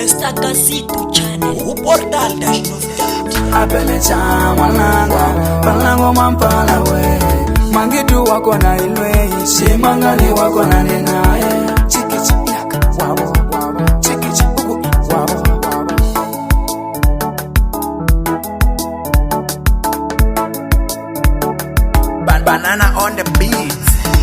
Mr. Casito Channel, o portal das novidades. Apelecha mwanango mampala we mangitu wako na ilwe ishi mangali wako na ninae chiki chiyaka wabo chiki chiku wabo Banana on the beat.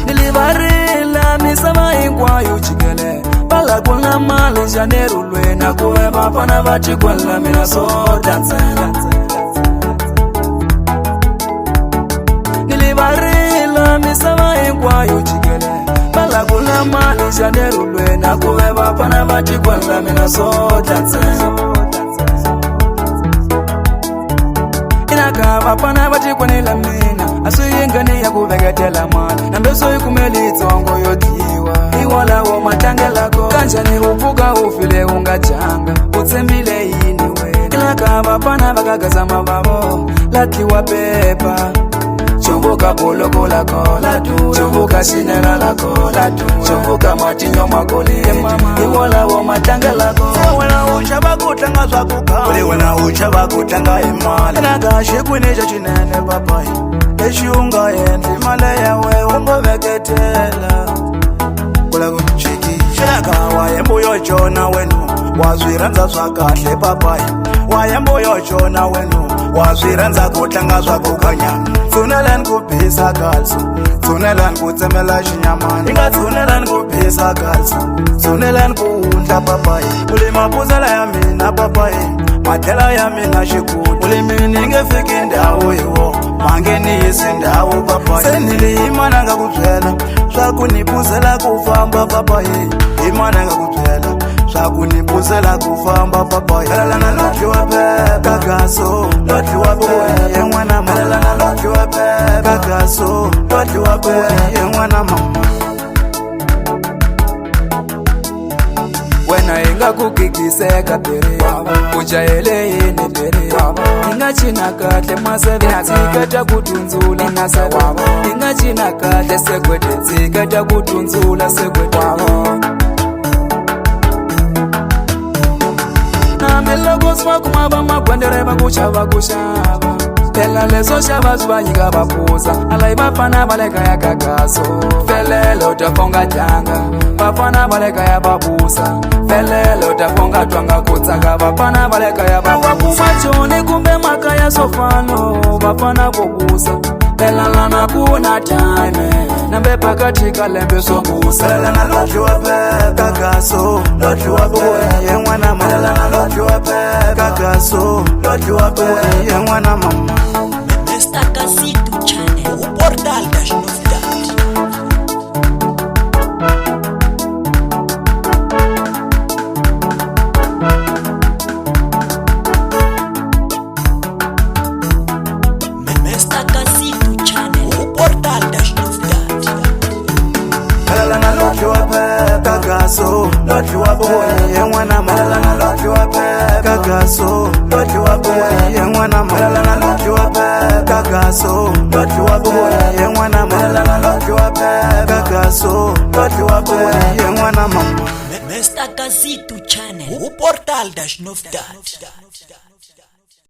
Nilivarila misama ingwa yuchikele bala kuna mali janeru lwe na kuwe mapana vati kwela mina so dance. Nilivarila misama ingwa yuchikele bala kuna mali janeru lwe na kuwe mapana vati kwela mina so dance. Inakava pana vati kwenila mina asuyingani ya kuvegetela mali na mbeso ikumeli tongo yotiwa iwala wo matangelako kanjani uvuga ufile ungachanga utsembile iniwe inakava pana vakagaza mavavo latiwa pepa chumbuka polokola kola tu chumbuka sinela la kola tu chumbuka matinyo makoli iwala wo matangelako Wena uchaba kutanga zwa kukala wena uchaba kutanga imali nagashi kwineja chinene papai eshunga yendi mala yawe ungoveketela kula kuchiki shaka wayembo yochona wenu wazwiranza zwakahle papai wayembo yochona wenu wazwiranza kutanga zwa kukanya tsunelan kupisa kalso tsunelan kutsemela shinyamani inga tsunelan kupisa kalso tsunelan kuundla papai uli mapuzela ya mina papai madela ya mina shikuti uli mini ngefiki ndawo iwo mangeni yisindawo papai senili imana nga kubyela swakunipuzela kufamba papai imana nga kubyela swakunipuzela kufamba papai elalana lotliwa pepe kakaso lotliwa pepe mwana mama elalana lotliwa pepe kakaso lotliwa pepe mwana mama wena inga kukikiseka pere ujayele yini pere inga china kahle masebe tsikata kutunzula nasebe inga china kahle sekwete tsikata kutunzula sekwete namelogos vakumava magwendere vakuchava kushava phela lezo shava zvanyika vapuza alai vafana valeka ya kakaso felele utafonga janga vafana valeka ya babusa felele utafonga twanga kutsaka vafana valeka ya bakumachoni kumbe maka ya sofano vafana vobusa pelalana kuna time nambe pakati kalembe sobusa elalana lotliwa pepe kakaso lotliwa pepe mwana mama elalana lotliwa pepe kakaso lotliwa pepe mwana mama Mr. Casito Channel, o portal das novidades. Mr. Casito Channel, o portal das novidades. elalana lotliwa pepe kakaso lotliwa pepe mwana mama elalana lotliwa pepe kakaso lotliwa pepe mwana mama elalana lotliwa pepe kakaso lotliwa pepe mwana mama elalana lotliwa pepe kakaso lotliwa pepe mwana mama Mr. Casito Channel, o portal das novidades.